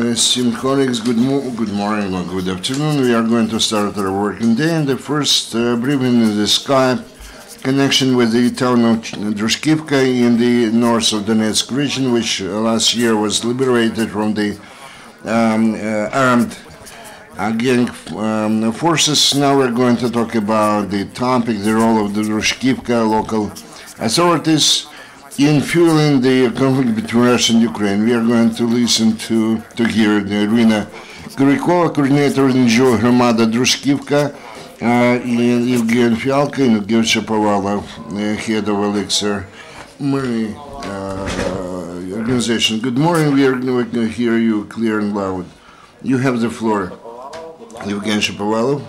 Esteemed colleagues, good morning or good afternoon. We are going to start our working day, and the first briefing is the Skype connection with the town of Druzhkivka in the north of Donetsk region, which last year was liberated from the armed gang forces. Now we're going to talk about the topic, the role of the Druzhkivka local authorities in fueling the conflict between Russia and Ukraine. We are going to listen to hear the Iryna Kirikova, coordinator in Hromada Druzhkivka, and Yevhen Fialko and Yevhen Shapovalov, head of Oleksa Myrnyi organization. Good morning. We are going to hear you clear and loud. You have the floor. Yevhen Shapovalov.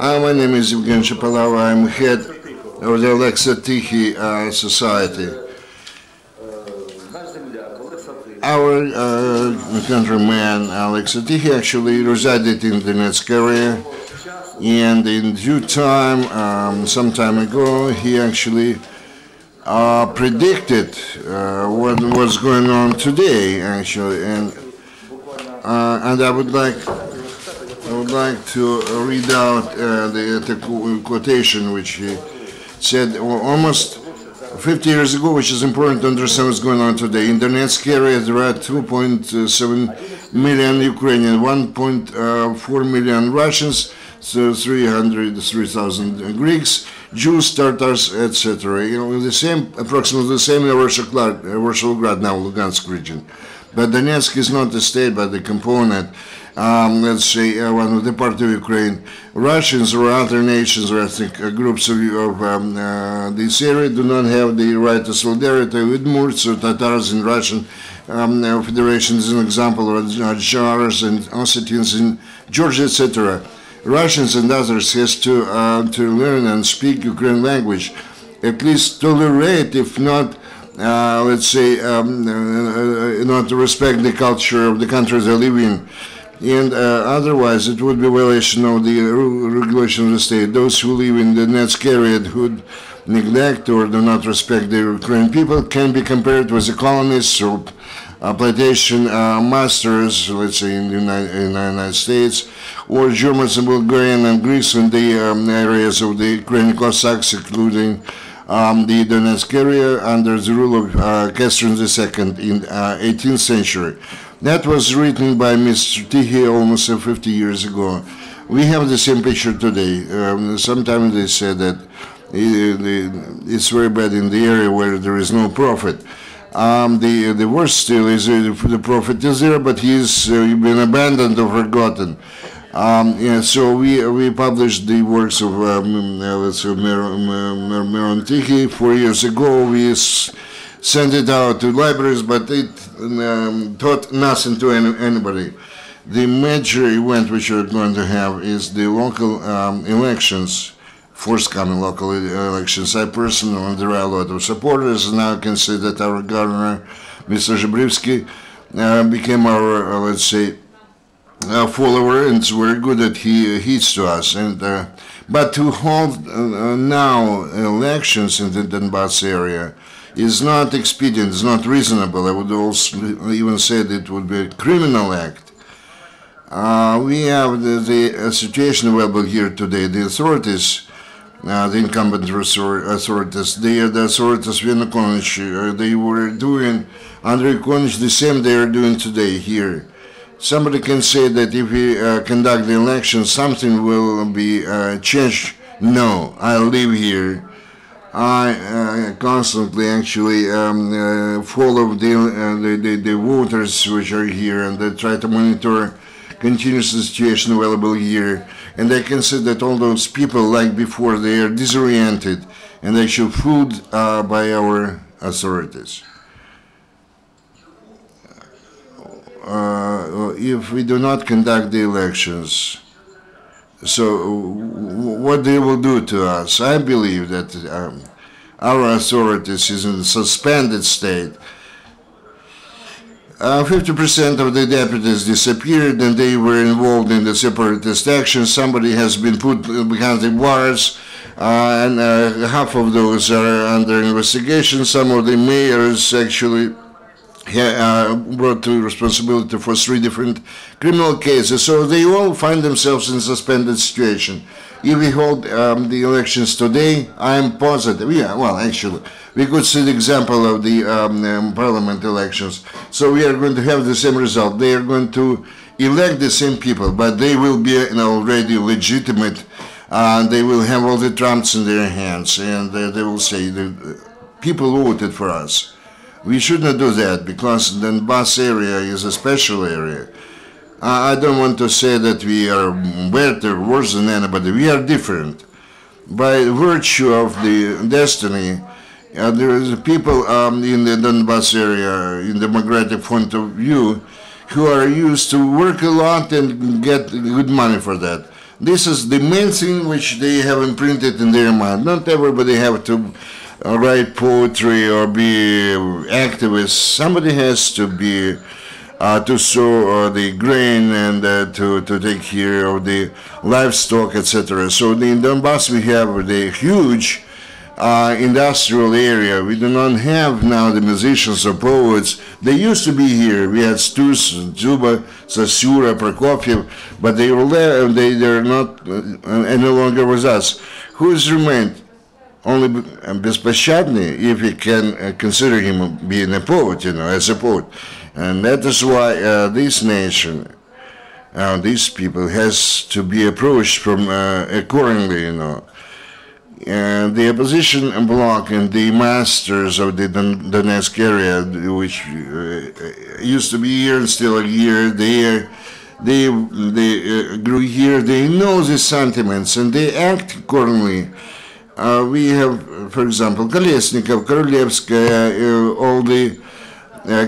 My name is Yevhen Shapovalov. I'm head of the Oleksa Myrnyi Society. Our countryman Oleksa Myrnyi actually resided in the Donetsk area, and in due time, some time ago, he actually predicted what was going on today, actually, and I would like to read out the quotation which he said almost 50 years ago, which is important to understand what's going on today. In the Donetsk area, there are 2.7 million Ukrainians, 1.4 million Russians, so 303,000 Greeks, Jews, Tatars, etc. Approximately the same in Volgograd, now Lugansk region. But Donetsk is not a state, but a component. Let's say one of the part of Ukraine. Russians or other nations or ethnic groups of this area do not have the right to solidarity with Murs or Tatars in Russian Federation is an example, or Jars and Ossetians in Georgia, etc. Russians and others has to learn and speak Ukrainian language, at least tolerate, if not let's say not to respect the culture of the country they live in. And otherwise, it would be a violation of the regulation of the state. Those who live in the Donetsk area who neglect or do not respect the Ukrainian people can be compared with the colonists or plantation masters, let's say in the United States, or Germans and Bulgarian and Greeks in the areas of the Ukrainian Cossacks, including the Donetsk area under the rule of Catherine II in 18th century. That was written by Mr. Myrnyi almost 50 years ago. We have the same picture today. Sometimes they say that it's very bad in the area where there is no prophet. The worst still is the prophet is there, but he's been abandoned or forgotten. So we published the works of Myrnyi 4 years ago. We sent it out to libraries, but it taught nothing to anybody. The major event which we're going to have is the local elections, forthcoming local elections. I personally, there are a lot of supporters, and now I can say that our governor, Mr. Zhebryvsky, became our, let's say, follower, and it's very good that he heeds to us. And but to hold now elections in the Donbass area is not expedient, it's not reasonable. I would also even say that it would be a criminal act. We have the situation available here today. The authorities, the incumbent authorities, the authorities of Yanukovych, they were doing under Yanukovych the same they are doing today here. Somebody can say that if we conduct the election, something will be changed. No, I live here. I constantly actually follow the voters which are here, and they try to monitor continuous situation available here. And I can say that all those people, like before, they are disoriented and actually fooled by our authorities. If we do not conduct the elections, so what they will do to us? I believe that our authorities is in a suspended state. 50% of the deputies disappeared, and they were involved in the separatist action. Somebody has been put behind the bars, and half of those are under investigation. Some of the mayors actually brought to responsibility for 3 different criminal cases. So they all find themselves in a suspended situation. If we hold the elections today, I am positive. Yeah, well, actually, we could see the example of the parliament elections. So we are going to have the same result. They are going to elect the same people, but they will be already legitimate. They will have all the trumps in their hands, and they will say, the people voted for us. We should not do that, because the Donbass area is a special area. I don't want to say that we are better, worse than anybody. We are different. By virtue of the destiny, there is people in the Donbass area, in the democratic point of view, who are used to work a lot and get good money for that. This is the main thing which they have imprinted in their mind. Not everybody have to write poetry or be activists. Somebody has to be to sow the grain and to take care of the livestock, etc. So in Donbass we have the huge industrial area. We do not have now the musicians or poets. They used to be here. We had Stus, Zuba, Sasura, Prokofiev, but they were there, and they're not any longer with us. Who has remained? Only Bespощadny, if we can consider him being a poet, as a poet. And that is why this nation, these people, has to be approached from accordingly, And the opposition bloc and the masters of the Donetsk area, which used to be here and still are here, they grew here, they know the sentiments, and they act accordingly. We have, for example, Kolesnikov, Korolevskaya, all the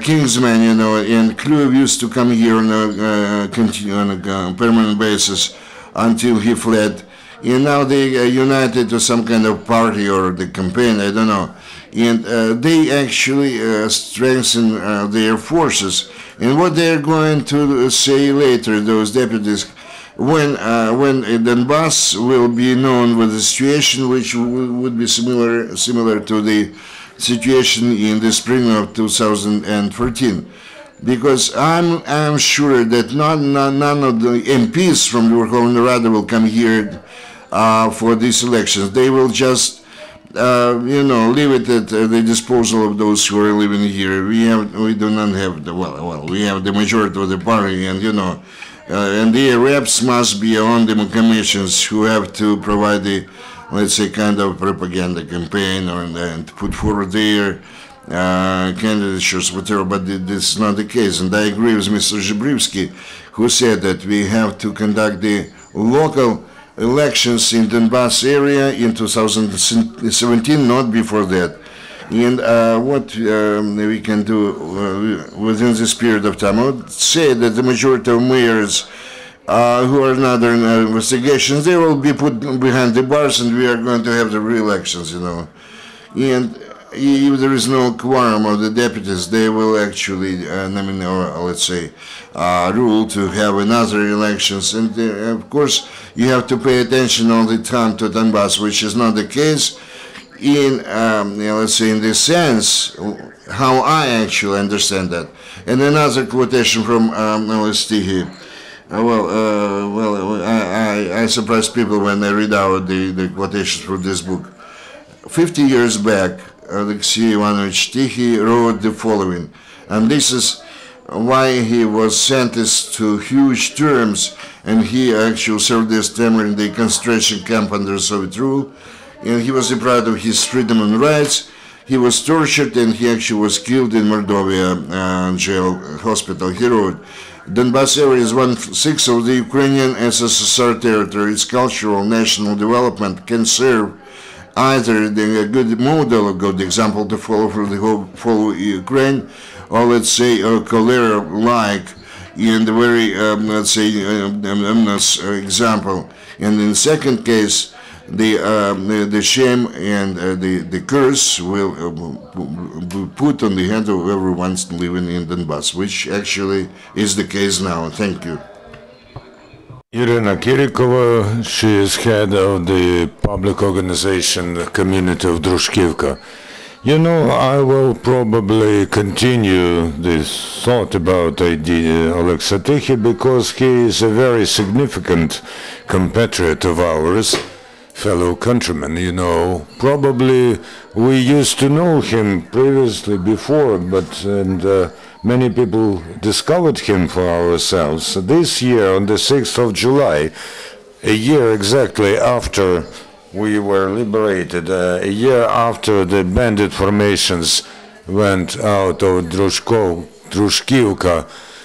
Kingsmen, and Kluyev used to come here on a permanent basis until he fled. And now they are united to some kind of party or the campaign, I don't know. And they actually strengthen their forces. And what they're going to say later, those deputies, when Donbass will be known with a situation which would be similar to the situation in the spring of 2014, because I'm sure that none of the MPs from the Verkhovna Rada will come here for these elections. They will just leave it at the disposal of those who are living here. We do not have we have the majority of the party, and and the reps must be on the commissions who have to provide the, let's say, kind of propaganda campaign and put forward their candidatures, whatever, but this is not the case. And I agree with Mr. Zhibrivsky, who said that we have to conduct the local elections in Donbass area in 2017, not before that. And what we can do within this period of time, I would say that the majority of mayors who are not in investigations, they will be put behind the bars, and we are going to have the re-elections, And if there is no quorum of the deputies, they will actually nominate, or let's say, rule to have another elections. And of course, you have to pay attention all the time to Donbass, which is not the case. In let's say, in this sense, how I actually understand that. And another quotation from Stihi. I surprise people when I read out the quotations from this book. 50 years back, Alexei Ivanovich Tikhий wrote the following, and this is why he was sentenced to huge terms, and he actually served this term in the concentration camp under Soviet rule, and he was deprived of his freedom and rights. He was tortured, and he actually was killed in Mordovia jail hospital. He wrote, Donbass area is 1/6 of the Ukrainian SSSR territory. Its cultural national development can serve either a good model, a good example to follow for the whole Ukraine, or let's say a cholera-like in the very, let's say, example. And in the second case, the shame and the curse will be put on the head of everyone living in Donbass, which actually is the case now. Thank you. Iryna Kirikova, she is head of the public organization community of Druzhkivka. You know, I will probably continue this thought about Oleksa Myrnyi because he is a very significant compatriot of ours, fellow countryman, you know. Probably we used to know him previously before, but many people discovered him for ourselves. So this year, on the 6th of July, a year exactly after we were liberated, a year after the bandit formations went out of Druzhkivka,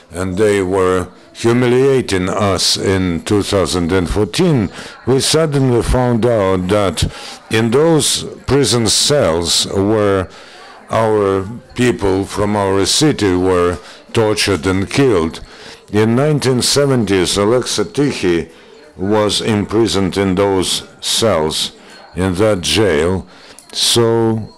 and they were humiliating us in 2014, we suddenly found out that in those prison cells where our people from our city were tortured and killed, in 1970s, Oleksa Myrnyi was imprisoned in those cells, in that jail. So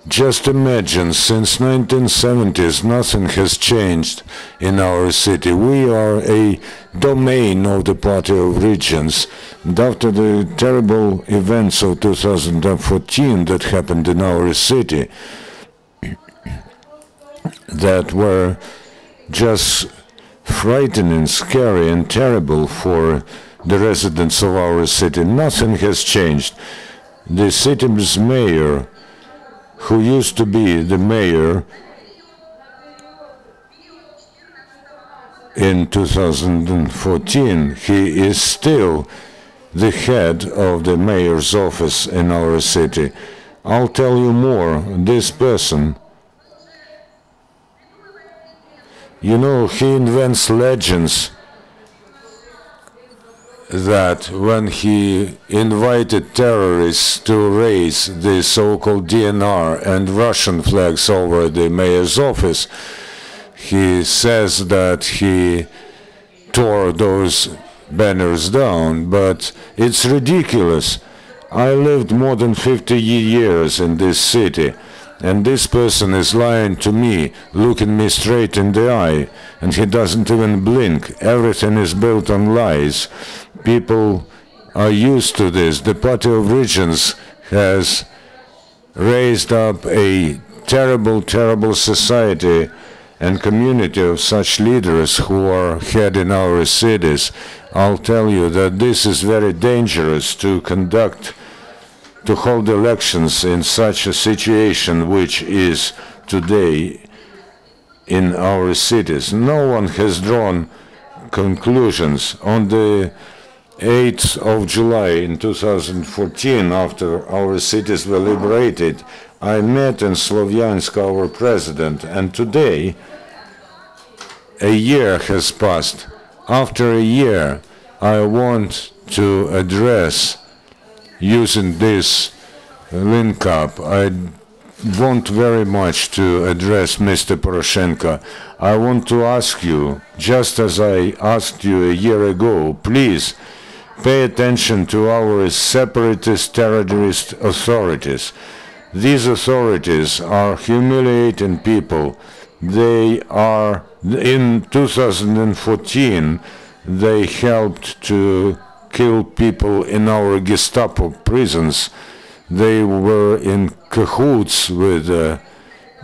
just imagine, since 1970s, nothing has changed in our city. We are a domain of the Party of Regions. And after the terrible events of 2014 that happened in our city, that were just frightening, scary, and terrible for the residents of our city, nothing has changed. The city's mayor, who used to be the mayor in 2014, he is still the head of the mayor's office in our city. I'll tell you more. This person, you know, he invents legends that when he invited terrorists to raise the so-called DNR and Russian flags over the mayor's office, he says that he tore those banners down, but it's ridiculous. I lived more than 50 years in this city, and this person is lying to me, looking me straight in the eye, and he doesn't even blink. Everything is built on lies. People are used to this. The Party of Regions has raised up a terrible, terrible society and community of such leaders who are heading our cities. I'll tell you that this is very dangerous to hold elections in such a situation which is today in our cities. No one has drawn conclusions. On the 8th of July in 2014, after our cities were liberated, I met in Slovyansk our president, and today a year has passed. After a year, I want to address, using this link-up, I want very much to address Mr. Poroshenko. I want to ask you, just as I asked you a year ago, please pay attention to our separatist terrorist authorities. These authorities are humiliating people. They are, in 2014, they helped to kill people in our Gestapo prisons. They were in cahoots with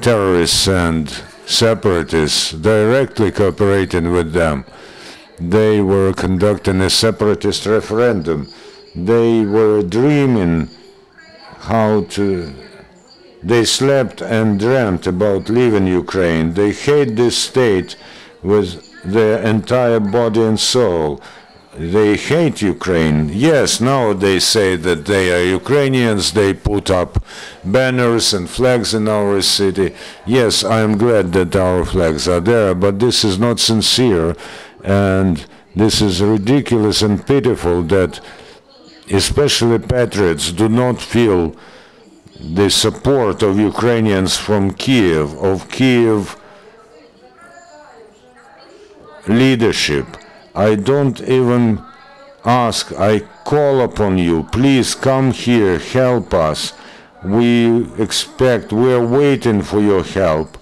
terrorists and separatists, directly cooperating with them. They were conducting a separatist referendum. They were dreaming they slept and dreamt about leaving Ukraine. They hate this state with their entire body and soul. They hate Ukraine. Yes, now they say that they are Ukrainians. They put up banners and flags in our city. Yes, I am glad that our flags are there, but this is not sincere, and this is ridiculous and pitiful that especially patriots do not feel the support of Ukrainians from Kiev, of Kiev leadership. I don't even ask, I call upon you, please come here, help us. We're waiting for your help.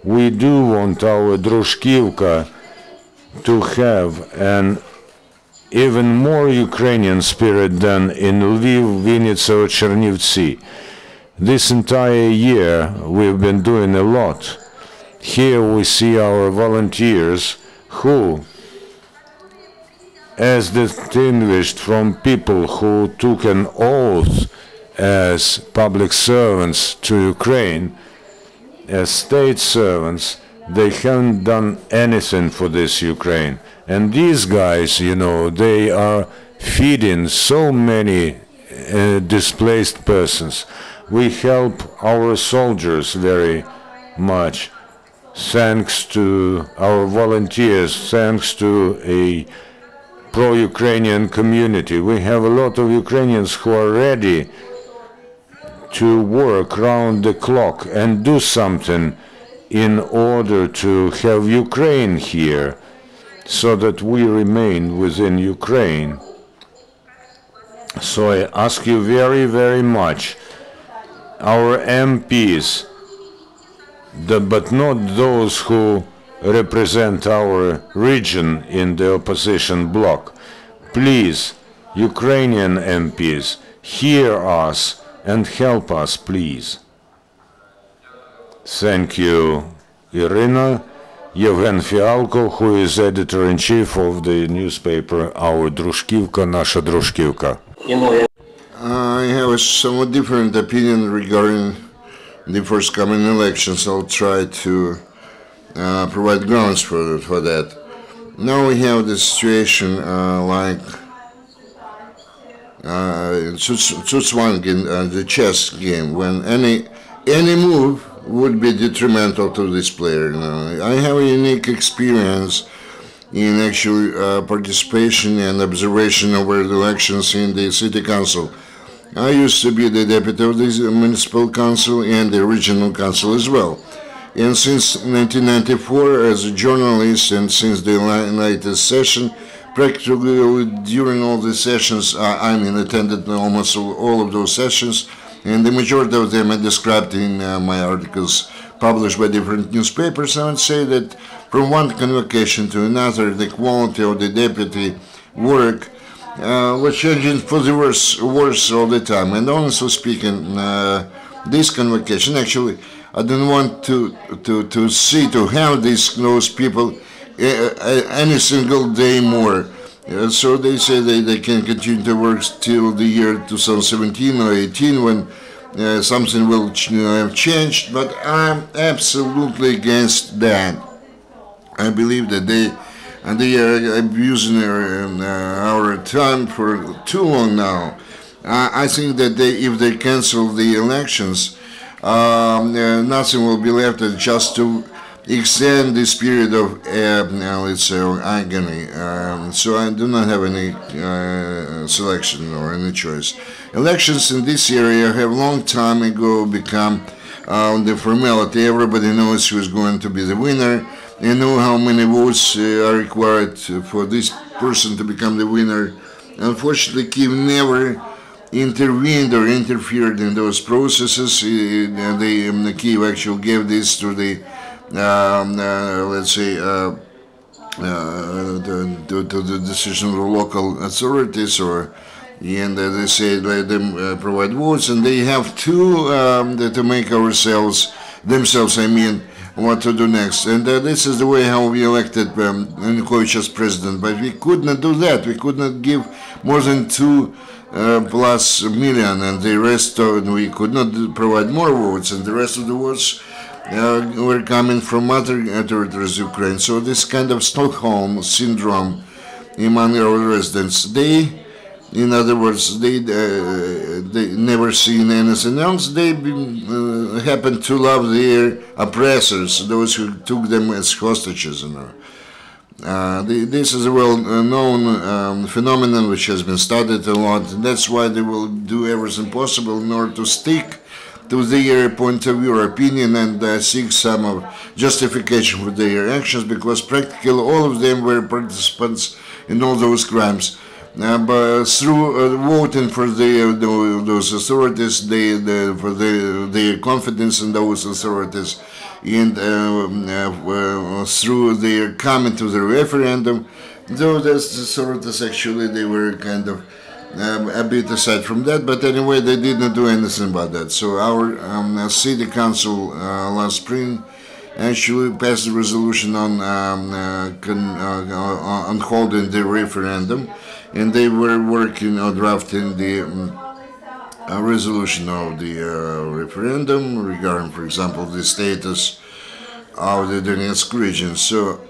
We do want our Druzhkivka to have an even more Ukrainian spirit than in Lviv, Vinnytsia or Chernivtsi. This entire year we've been doing a lot. Here we see our volunteers who, as distinguished from people who took an oath as public servants to Ukraine, as state servants, they haven't done anything for this Ukraine. And these guys, you know, they are feeding so many displaced persons. We help our soldiers very much, thanks to our volunteers, thanks to a pro-Ukrainian community. We have a lot of Ukrainians who are ready to work round the clock and do something in order to have Ukraine here, so that we remain within Ukraine. So I ask you very, very much, our MPs, but not those who represent our region in the opposition bloc, please, Ukrainian MPs, hear us and help us, please. Thank you, Iryna. Yevhen Fialko, who is editor-in-chief of the newspaper Our Druzhkivka, Nasha Druzhkivka. I have a somewhat different opinion regarding the forthcoming elections. I'll try to provide grounds for that. Now we have the situation like the chess game, when any move would be detrimental to this player. You know, I have a unique experience in actual participation and observation over the elections in the city council. I used to be the deputy of the municipal council and the regional council as well. And since 1994, as a journalist, and since the latest session, practically during all the sessions, I attended almost all of those sessions, and the majority of them are described in my articles published by different newspapers. I would say that from one convocation to another, the quality of the deputy work was changing for the worse all the time. And honestly speaking, this convocation, actually, I don't want to have those people any single day more. So they say they can continue to work till the year 2017 or 18 when something will have changed, but I'm absolutely against that. I believe that they are abusing our time for too long now. I think that if they cancel the elections, nothing will be left just to extend this period of, let's say, agony. So I do not have any selection or any choice. Elections in this area have long time ago become the formality. Everybody knows who is going to be the winner. They know how many votes are required for this person to become the winner. Unfortunately, Kiev never intervened or interfered in those processes. Kiev actually gave this to the let's say, to the decision of the local authorities, and they say let them provide votes, and they have to make themselves, I mean, what to do next. And this is the way how we elected Yanukovych as president. But we could not do that. We could not give more than 2 plus million, and the rest we could not provide more votes, and the rest of the votes were coming from other territories of Ukraine. So this kind of Stockholm syndrome among our residents, in other words, they never seen anything else. They happen to love their oppressors, those who took them as hostages. This is a well-known phenomenon which has been studied a lot. That's why they will do everything possible in order to stick to their point of view or opinion and seek some justification for their actions, because practically all of them were participants in all those crimes. but through voting for those authorities, for their confidence in those authorities, and through their coming to the referendum, though those authorities actually they were kind of a bit aside from that, but anyway they did not do anything about that. So our city council last spring actually passed a resolution on holding the referendum, and they were working on drafting the resolution of the referendum regarding, for example, the status of the Donetsk region. So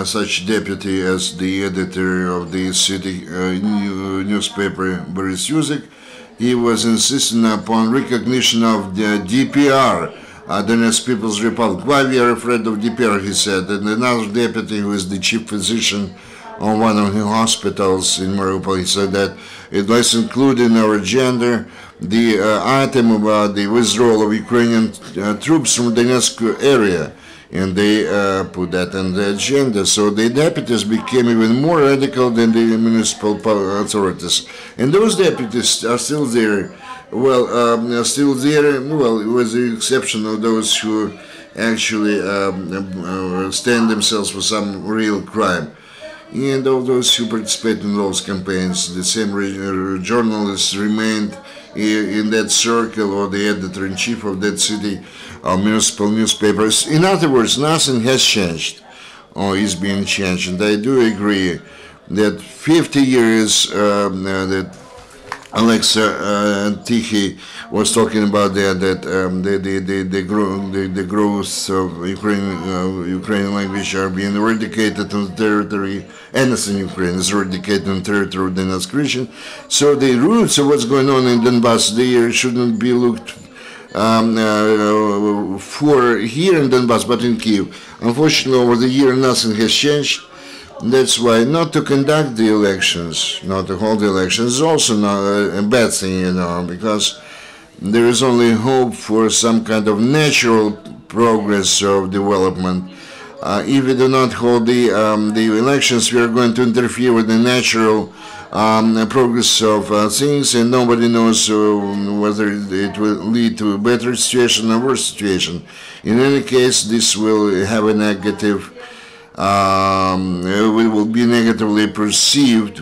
such deputy as the editor of the city newspaper, Boris Yuzek, he was insisting upon recognition of the DPR, Donetsk People's Republic. Why we are afraid of DPR, he said. And another deputy who is the chief physician on one of the hospitals in Mariupol, he said that it was included in our agenda the item about the withdrawal of Ukrainian troops from the Donetsk area. And they put that on the agenda. So the deputies became even more radical than the municipal authorities. And those deputies are still there. Well, still there, well, with the exception of those who actually stand themselves for some real crime. And of those who participate in those campaigns, the same journalists remained in that circle, or the editor-in-chief of that city municipal newspapers. In other words, nothing has changed or is being changed. And I do agree that 50 years that Oleksa Tichy was talking about that the growth of Ukrainian language are being eradicated on the territory, anything Ukraine is eradicated on the territory of the Donetsk region. So the roots of what's going on in Donbass, they shouldn't be looked for here in Donbass, but in Kyiv. Unfortunately, over the year, nothing has changed. That's why not to conduct the elections, not to hold the elections, is also not a bad thing, because there is only hope for some kind of natural progress of development. If we do not hold the elections, we are going to interfere with the natural progress of things, and nobody knows whether it will lead to a better situation or worse situation. In any case, this will have a negative. We will be negatively perceived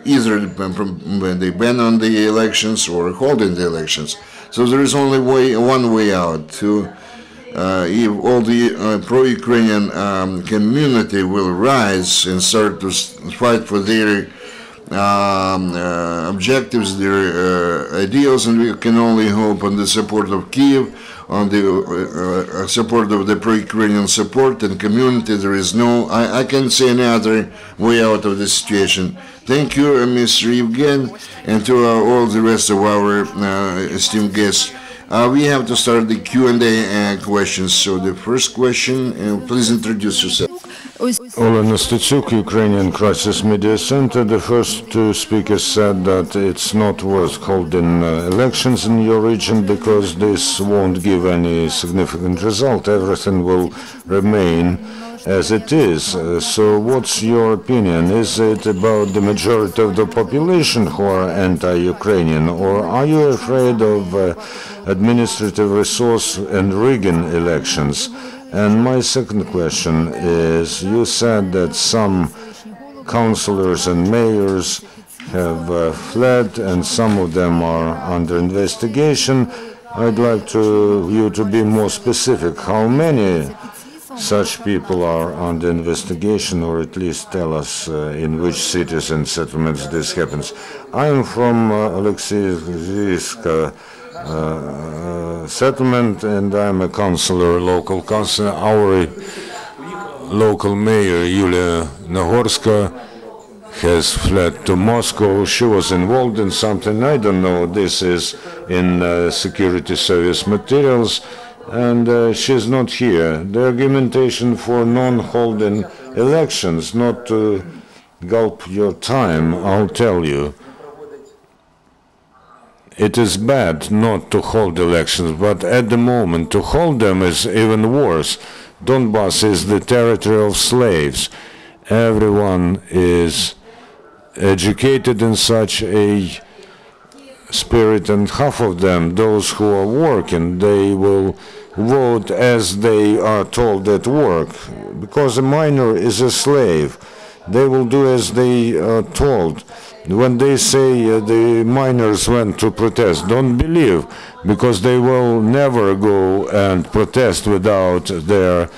either when they ban on the elections or holding the elections. So there is only one way out. If all the pro-Ukrainian community will rise and start to fight for their objectives, their ideals, and we can only hope on the support of Kyiv, on the support of the pro-Ukrainian support and community. There is no, I can't see any other way out of this situation. Thank you, Mr. Yevgen, and to all the rest of our esteemed guests. We have to start the Q&A questions. So the first question, please introduce yourself. Olena Stetsuk, Ukrainian Crisis Media Center. The first two speakers said that it's not worth holding elections in your region because this won't give any significant result. Everything will remain as it is. So what's your opinion? Is it about the majority of the population who are anti-Ukrainian, or are you afraid of administrative resource and rigging elections? And my second question is, you said that some councillors and mayors have fled and some of them are under investigation. I'd like you to be more specific. How many such people are under investigation, or at least tell us in which cities and settlements this happens? I am from Oleksa settlement, and I'm a councillor, local councillor. Our local mayor, Yulia Nagorska, has fled to Moscow. She was involved in something, I don't know, this is in security service materials, and she's not here. The argumentation for non-holding elections, not to gulp your time, I'll tell you. It is bad not to hold elections, but at the moment to hold them is even worse. Donbass is the territory of slaves. Everyone is educated in such a spirit, and half of them, those who are working, they will vote as they are told at work, because a miner is a slave. They will do as they are told. When they say the miners went to protest, don't believe, because they will never go and protest without their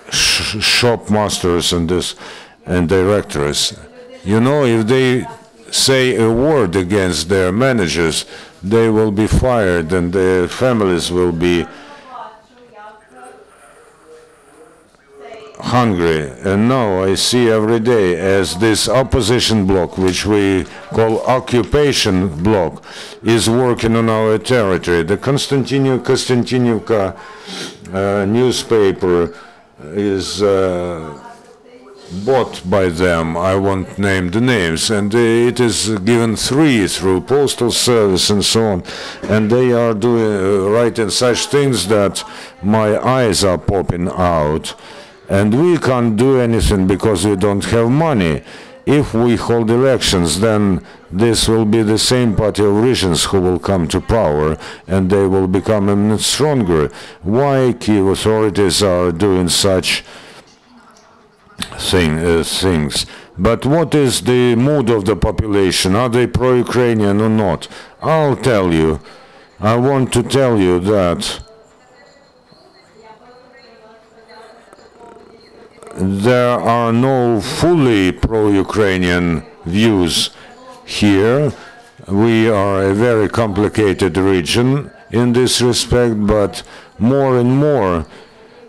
shop masters and directors. You know, if they say a word against their managers, they will be fired and their families will be hungry. And now I see every day as this opposition bloc, which we call occupation bloc, is working on our territory. The Konstantinivka newspaper is bought by them. I won't name the names, and it is given free through postal service and so on, and they are doing writing such things that my eyes are popping out, and we can't do anything because we don't have money. If we hold elections, then this will be the same party of regions who will come to power, and they will become even stronger. Why Kiev authorities are doing such things? But what is the mood of the population? Are they pro-Ukrainian or not? I'll tell you. I want to tell you that there are no fully pro-Ukrainian views here. We are a very complicated region in this respect, but more and more,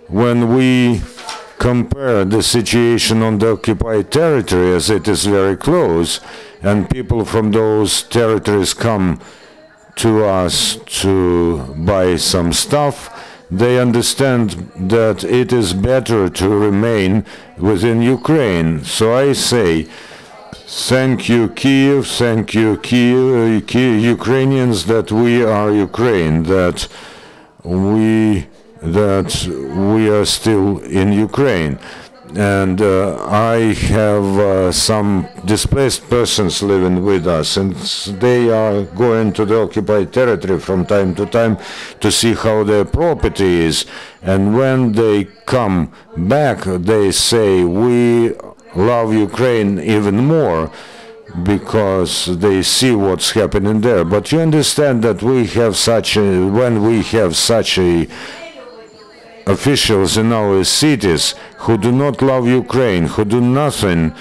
when we compare the situation on the occupied territory, as it is very close, and people from those territories come to us to buy some stuff, they understand that it is better to remain within Ukraine. So I say, thank you, Kiev, thank you, Ukrainians, that we are Ukraine, that we are still in Ukraine. And I have some displaced persons living with us, and they are going to the occupied territory from time to time to see how their property is. And when they come back, they say, we love Ukraine even more, because they see what's happening there. But you understand that we have when we have such officials in our cities who do not love Ukraine, who do nothing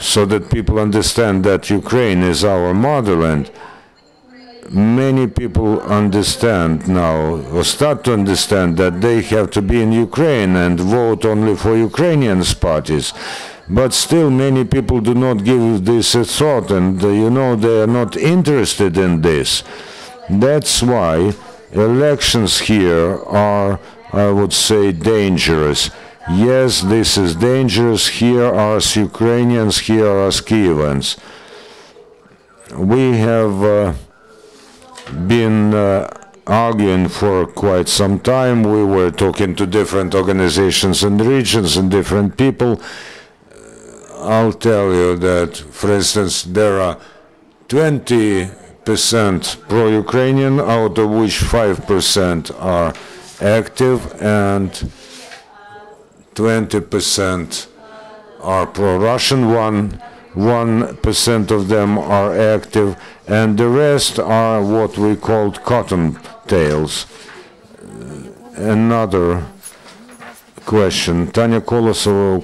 so that people understand that Ukraine is our motherland, many people understand now, or start to understand, that they have to be in Ukraine and vote only for Ukrainian parties. But still many people do not give this a thought, and you know, they are not interested in this. That's why elections here are, I would say, dangerous. Yes, this is dangerous. Here are us Ukrainians, here are us Kievans. We have been arguing for quite some time. We were talking to different organizations and regions and different people. I'll tell you that, for instance, there are 20% pro-Ukrainian, out of which 5% are active and 20% are pro-Russian, 1% of them are active, and the rest are what we called cottontails. Another question. Tanya Kolosova,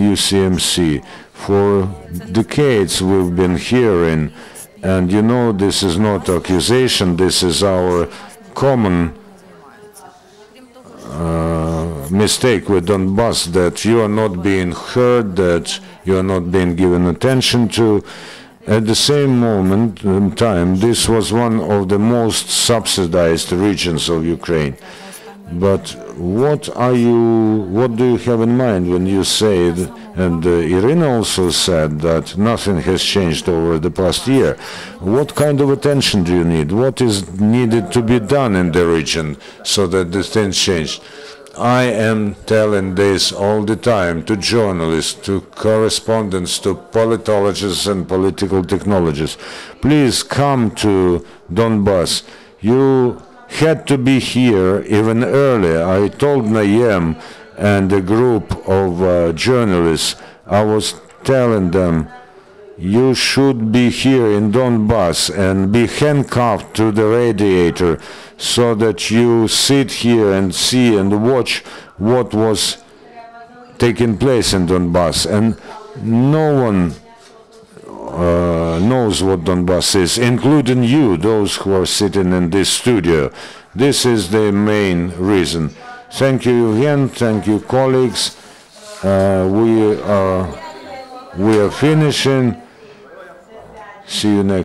UCMC. For decades we've been hearing, and you know, this is not accusation, this is our common mistake with Donbass, that you are not being heard, that you are not being given attention to. At the same moment in time, this was one of the most subsidized regions of Ukraine. But what do you have in mind when you say, and Iryna also said, that nothing has changed over the past year? What kind of attention do you need? What is needed to be done in the region so that the things change? I am telling this all the time to journalists, to correspondents, to politologists and political technologists. Please come to Donbass. You had to be here even earlier. I told Naem and a group of journalists, I was telling them, you should be here in Donbass and be handcuffed to the radiator so that you sit here and see and watch what was taking place in Donbass. And no one knows what Donbass is, including you, those who are sitting in this studio. This is the main reason. Thank you, Yevhen. Thank you, colleagues. We are finishing. See you next.